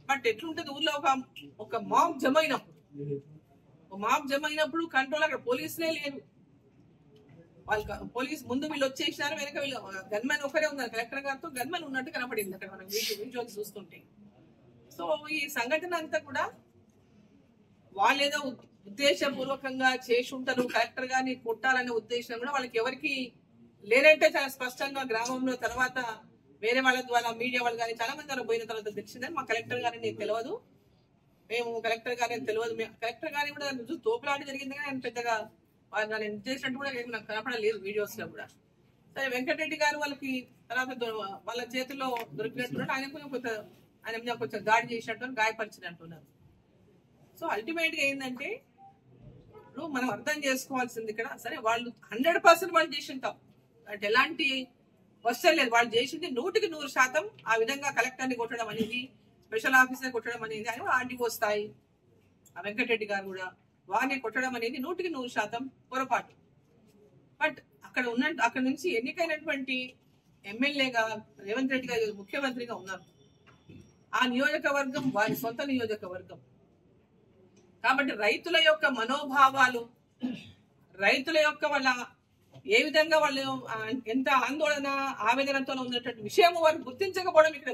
But ఎట్లుంటది ఊర్లో ఒక మాబ్ జమ అయినప్పుడు కంట్రోల్ అక్కడ పోలీసులే లేరు. వాళ్ళు పోలీస్ ముందు వీళ్ళు వచ్చేసినారు, వెనక వీళ్ళు గన్మెన్ ఒకరే ఉన్నారు. కలెక్టర్ గారితో గన్మెన్ ఉన్నట్టు కనపడింది అక్కడ మనం విజువల్స్ చూస్తుంటే. సో ఈ సంఘటన అంతా కూడా వాళ్ళేదో ఉద్దేశపూర్వకంగా చేసి ఉంటారు. కలెక్టర్ గారిని కొట్టాలనే ఉద్దేశం కూడా వాళ్ళకి ఎవరికి లేనంటే చాలా స్పష్టంగా గ్రామంలో తర్వాత వేరే వాళ్ళ ద్వారా మీడియా వాళ్ళు కానీ చాలా మంది పోయిన తర్వాత తెలిసిందని మా కలెక్టర్ గారిని తెలియదు, మేము కలెక్టర్ గారిని తెలియదు, కలెక్టర్ గారిని కూడా తోపులాట జరిగింది కానీ ఆయన పెద్దగా వాళ్ళు చేసినట్టు కూడా నాకు కనపడలేదు వీడియోస్ లో కూడా. సరే వెంకటరెడ్డి గారు వాళ్ళకి తర్వాత వాళ్ళ చేతిలో దొరికినట్టున్నారు. ఆయన కొంచెం దాడి చేసినట్టు గాయపరిచినట్టున్నారు. సో అల్టిమేట్ గా ఏంటంటే ఇప్పుడు మనం అర్థం చేసుకోవాల్సింది ఇక్కడ, సరే వాళ్ళు 100% వాళ్ళు చేసింటాం అంటే ఎలాంటి క్వశ్చన్ లేదు, వాళ్ళు చేసింది 100% ఆ విధంగా కలెక్టర్ని కొట్టడం అనేది, స్పెషల్ ఆఫీసర్ కొట్టడం అనేది, ఆయన ఆర్డీఓ స్థాయి ఆ వెంకటరెడ్డి గారు కూడా వారిని కొట్టడం అనేది 100% పొరపాటు. బట్ అక్కడ నుంచి ఎన్నికైనటువంటి ఎమ్మెల్యేగా రేవంత్ రెడ్డి గారు ముఖ్యమంత్రిగా ఉన్నారు. ఆ నియోజకవర్గం వారి సొంత నియోజకవర్గం కాబట్టి రైతుల యొక్క మనోభావాలు, రైతుల యొక్క వాళ్ళ ఏ విధంగా వాళ్ళు ఎంత ఆందోళన ఆవేదనతో ఉన్నటువంటి విషయం వారు గుర్తించకపోవడం ఇక్కడ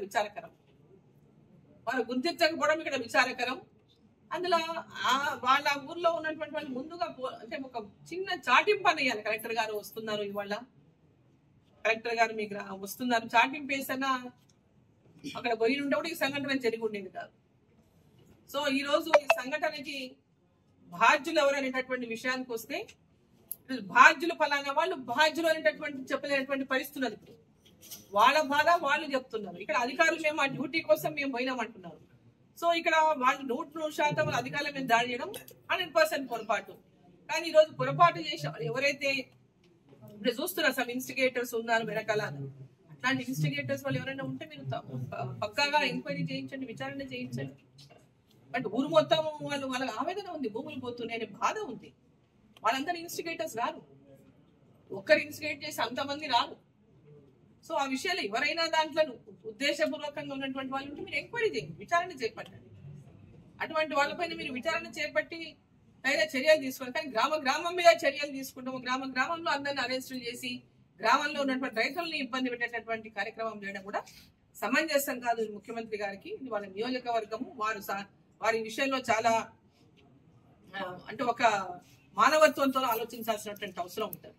విచారకరం. అందులో వాళ్ళ ఊర్లో ఉన్నటువంటి వాళ్ళు ముందుగా అంటే ఒక చిన్న చాటింపు అనేయాలి, కలెక్టర్ గారు వస్తున్నారు, ఇవాళ కలెక్టర్ గారు మీకు వస్తున్నారు చాటింపు వేసన్నా అక్కడ పోయి ఉంటే కూడా ఈ సంఘటన జరిగి ఉండేది కాదు. సో ఈ రోజు ఈ సంఘటనకి బాధ్యులు ఎవరనేటటువంటి విషయానికి వస్తే, బాధ్యులు ఫలానా వాళ్ళు బాధ్యులు అనేటటువంటి చెప్పలేనటువంటి పరిస్థితులు. ఇప్పుడు వాళ్ళ బాధ వాళ్ళు చెప్తున్నారు, ఇక్కడ అధికారులు మేము ఆ డ్యూటీ కోసం మేము పోయినామంటున్నారు. సో ఇక్కడ వాళ్ళు 100% అధికారుల మీద దాడి చేయడం 100% పొరపాటు. కానీ ఈ రోజు పొరపాటు చేసే ఎవరైతే ఇప్పుడు చూస్తున్నారు సమ్ ఇన్స్టిగేటర్స్ ఉన్నారు వెనకాల, అట్లాంటి ఇన్స్టిగేటర్స్ వాళ్ళు ఎవరైనా ఉంటే మీరు పక్కాగా ఎంక్వైరీ చేయించండి, విచారణ చేయించండి. బట్ ఊరు మొత్తం వాళ్ళ ఆవేదన ఉంది, భూములు పోతున్నాయనే బాధ ఉంది. వాళ్ళందరూ ఇన్స్టిగేటర్స్ రారు, ఒక్కరు ఇన్స్టిగేట్ చేసి అంతమంది రారు. సో ఆ విషయాలు ఎవరైనా దాంట్లో ఉద్దేశపూర్వకంగా ఉన్నటువంటి వాళ్ళు ఉంటే మీరు ఎంక్వైరీ చేయండి, విచారణ చేపట్టండి. అటువంటి వాళ్ళపైన మీరు విచారణ చేపట్టి తగిన చర్యలు తీసుకోండి. కానీ గ్రామం మీద చర్యలు తీసుకుంటాము, గ్రామంలో అందరినీ అరెస్టులు చేసి గ్రామంలో ఉన్నటువంటి రైతుల్ని ఇబ్బంది పెట్టేటటువంటి కార్యక్రమం చేయడం కూడా సమంజసం కాదు ముఖ్యమంత్రి గారికి. ఇది వాళ్ళ నియోజకవర్గము, వారి విషయంలో చాలా అంటే ఒక మానవత్వంతో ఆలోచించాల్సినటువంటి అవసరం ఉంటుంది.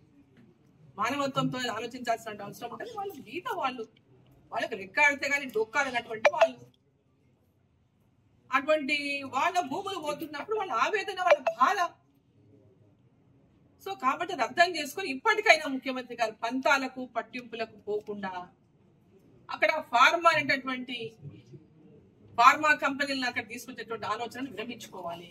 వాళ్ళు గీత వాళ్ళకి రెక్కాడితే కానీ డొక్కాడనటువంటి వాళ్ళు, అటువంటి వాళ్ళ భూములు పోతున్నప్పుడు వాళ్ళ ఆవేదన, వాళ్ళ బాధ. సో కాబట్టి అది అర్థం చేసుకొని ఇప్పటికైనా ముఖ్యమంత్రి గారు పంతాలకు పట్టింపులకు పోకుండా అక్కడ ఫార్మా కంపెనీలను అక్కడ తీసుకొచ్చేటువంటి ఆలోచనను విరమించుకోవాలి.